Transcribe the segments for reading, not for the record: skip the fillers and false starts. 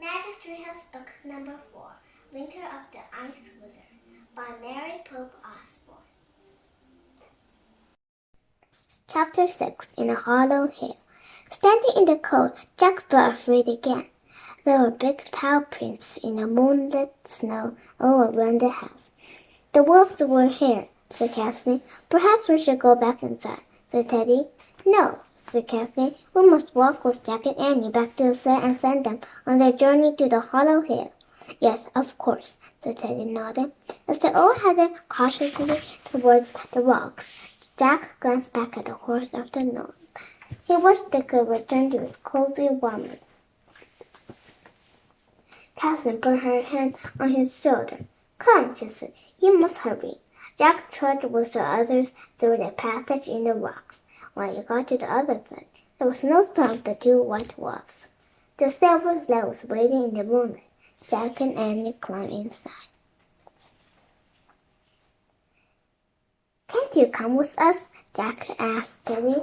Magic Treehouse Book Number 4, Winter of the Ice Wizard, by Mary Pope Osborne. Chapter 6, In a Hollow Hill. Standing in the cold, Jack felt afraid again. There were big paw prints in the moonlit snow all around the house. The wolves were here, said Kathleen. Perhaps we should go back inside, said Teddy. No, said Kathleen. We must walk with Jack and Annie back to the sled and send them on their journey to the hollow hill. Yes, of course, said Teddy, nodding. As they all headed cautiously towards the rocks, Jack glanced back at the horse after noise. He wished they could return to its cozy warmth. Kathleen put her hand on his shoulder. Come, she said. You must hurry. Jack trudged with the others through the passage in the rocks. When he got to the other side, there was no sign of the two white wolves. The silver sled was waiting in the moonlight. Jack and Annie climbed inside. Can't you come with us? Jack asked Teddy.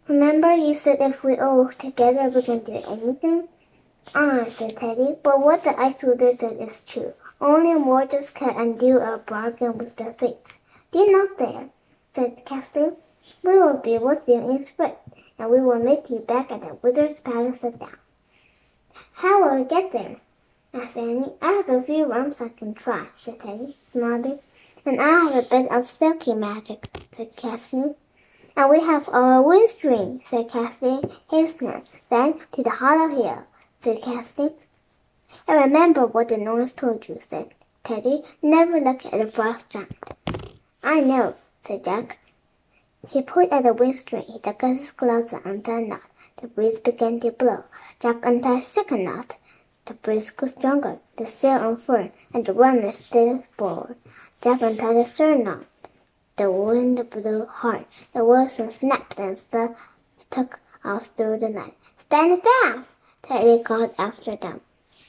Remember you said if we all work together we can do anything? Said Teddy, but what the ice wizard said is true. Only mortals can undo a bargain with their fates. Do you know there? Said Kathleen. We will be with you in spring, and we will meet you back at the wizard's palace at dawn. How will we get there? Asked Annie. I have a few rhymes I can try, said Teddy, smiling. And I have a bit of silky magic, said Kathleen. And we have our wind string, said Kathleen, hastening. Then to the hollow hill, said Kathleen. And remember what the Norse told you, said Teddy. Never look at the frost giant. I know, said Jack. He pulled at the wind string. He took his gloves and untied a knot. The breeze began to blow. Jack untied a second knot. The breeze grew stronger. The sail unfurled, and the runners slid forward. Jack untied a third knot. The wind blew hard. The whistle snapped and sled took off through the night. Stand fast! Teddy called after them.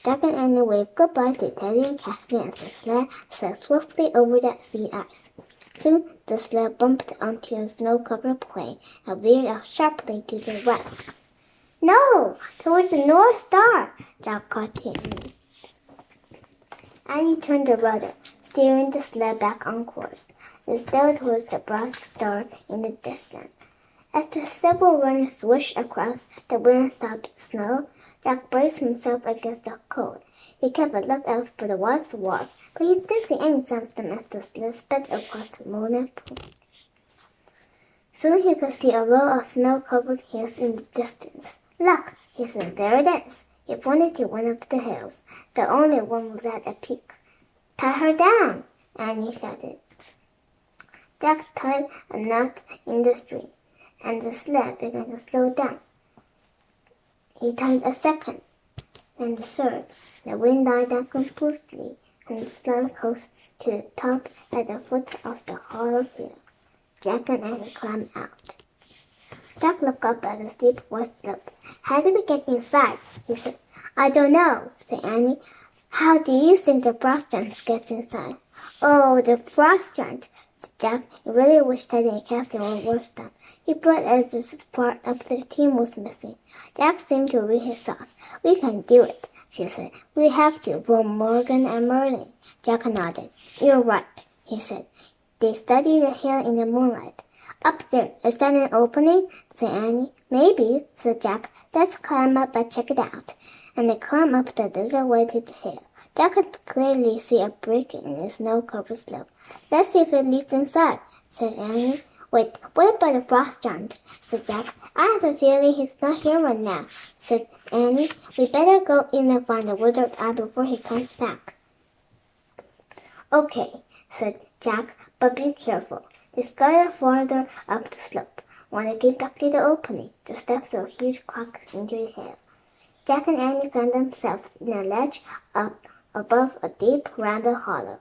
Jack and Annie waved goodbye to Teddy and Kathleen as the sled sailed swiftly over the sea ice. Soon the sled bumped onto a snow-covered plain and veered out sharply to the west. No! Towards the North Star! Jack called to Annie. Annie turned the rudder, steering the sled back on course. They sailed towards the bright star in the distance. As the silver runners swished across the wind-soaked snow, Jack braced himself against the cold. He kept a lookout for the white wolves, but he didn't see any signs of them as the sled sped across the moonlit plain. Soon he could see a row of snow-covered hills in the distance. Look, he said, there it is. He pointed to one of the hills. The only one was at a peak. Tie her down, Annie shouted. Jack tied a knot in the string, and the sled began to slow down. He tied a second, and the third. The wind died down completely, and the sled coasted to the top at the foot of the hollow hill. Jack and Annie climbed out. Jack looked up at the steep white slope. How do we get inside? He said. I don't know, said Annie. How do you think the frost giant gets inside? Oh, the frost giant, said Jack. He really wished Teddy and Kathleen were with them. He felt as this part of the team was missing. Jack seemed to read his thoughts. We can do it, she said. We have to, for Morgan and Merlin. Jack nodded. You're right, he said. They studied the hill in the moonlight. Up there, is that an opening? Said Annie. Maybe, said Jack. Let's climb up and check it out. And they climbed up the desert way to the hill. Jack could clearly see a break in the snow-covered slope. Let's see if it leads inside, said Annie. Wait, what about the frost giant? Said Jack. I have a feeling he's not here right now, said Annie. We better go in and find the wizard's eye before he comes back. Okay, said Jack, but be careful. They scuttled farther up the slope. When they came back to the opening, the steps were huge cracks into the hill. Jack and Annie found themselves in a ledge up above a deep, rounded hollow.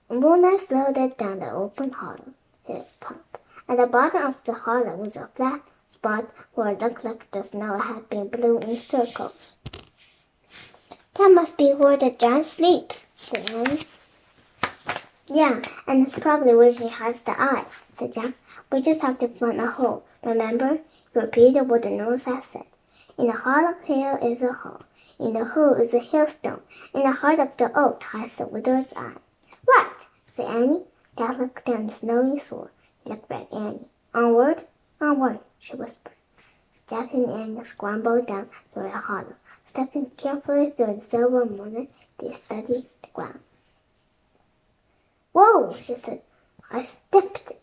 Moonlight floated down the open hollow hill top. At the bottom of the hollow was a flat spot where it looked like the snow had been blue in circles. That must be where the giant sleeps, said Annie. Yeah, and it's probably where he hides the eye, said Jack. We just have to find a hole. Remember? He repeated what the nurse had said. In the hollow hill is a hole. in the hole is a hailstone. In the heart of the oak hides the widow's eye. Right, said Annie. Jack looked down the snowy sword. He looked at Annie. Onward, onward, she whispered. Jack and Annie scrambled down through the hollow. Stepping carefully through the silver moonlight, they studied the ground. Whoa, she said. I stepped.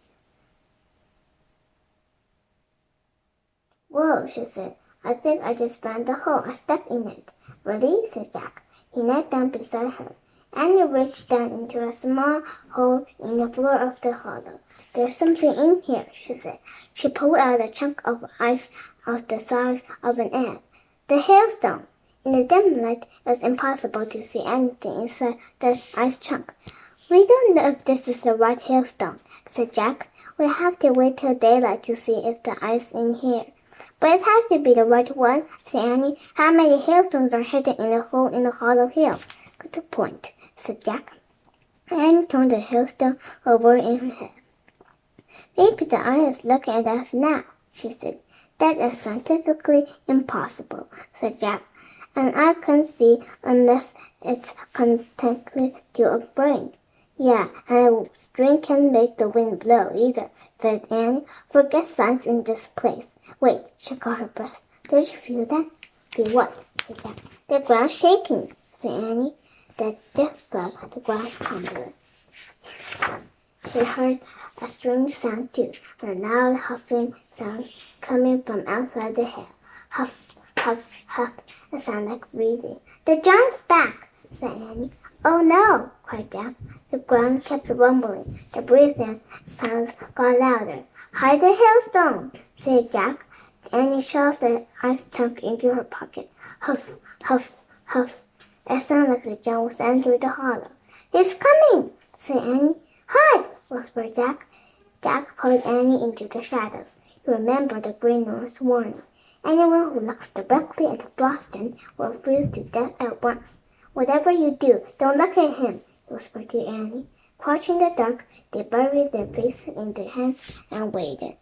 Whoa, she said. I think I just found the hole. I stepped in it. Really? Said Jack. He knelt down beside her. Annie reached down into a small hole in the floor of the hollow. There's something in here, she said. She pulled out a chunk of ice of the size of an egg. The hailstone. In the dim light, it was impossible to see anything inside the ice chunk. We don't know if this is the right hailstone, said Jack. We'll have to wait till daylight to see if the ice in here. But it has to be the right one, said Annie. How many hailstones are hidden in a hole in the hollow hill? Good point, said Jack. Annie turned the hailstone over in her head. Maybe the eye is looking at us now, she said. That is scientifically impossible, said Jack. And I can't see unless it's connected to a brain. Yeah, and a string can't make the wind blow either, said Annie. Forget science in this place. Wait, she caught her breath. Did you feel that? Feel what? Said Jack. The ground shaking, said Annie. That just felt the ground tumbling. She heard a strange sound too, a loud huffing sound coming from outside the hill. Huff, huff, huff. It sounded like breathing. The giant's back, said Annie. Oh no, cried Jack. The ground kept rumbling. The breathing sounds got louder. Hide the hailstone, said Jack. Annie shoved the ice chunk into her pocket. Huff, huff, huff. It sounded like the giant was entering the hollow. He's coming, said Annie. Hide, whispered Jack. Jack pulled Annie into the shadows. He remembered the green man's warning. Anyone who looks directly at the frosting will freeze to death at once. Whatever you do, don't look at him, he whispered to Annie. Crouching in the dark, they buried their faces in their hands and waited.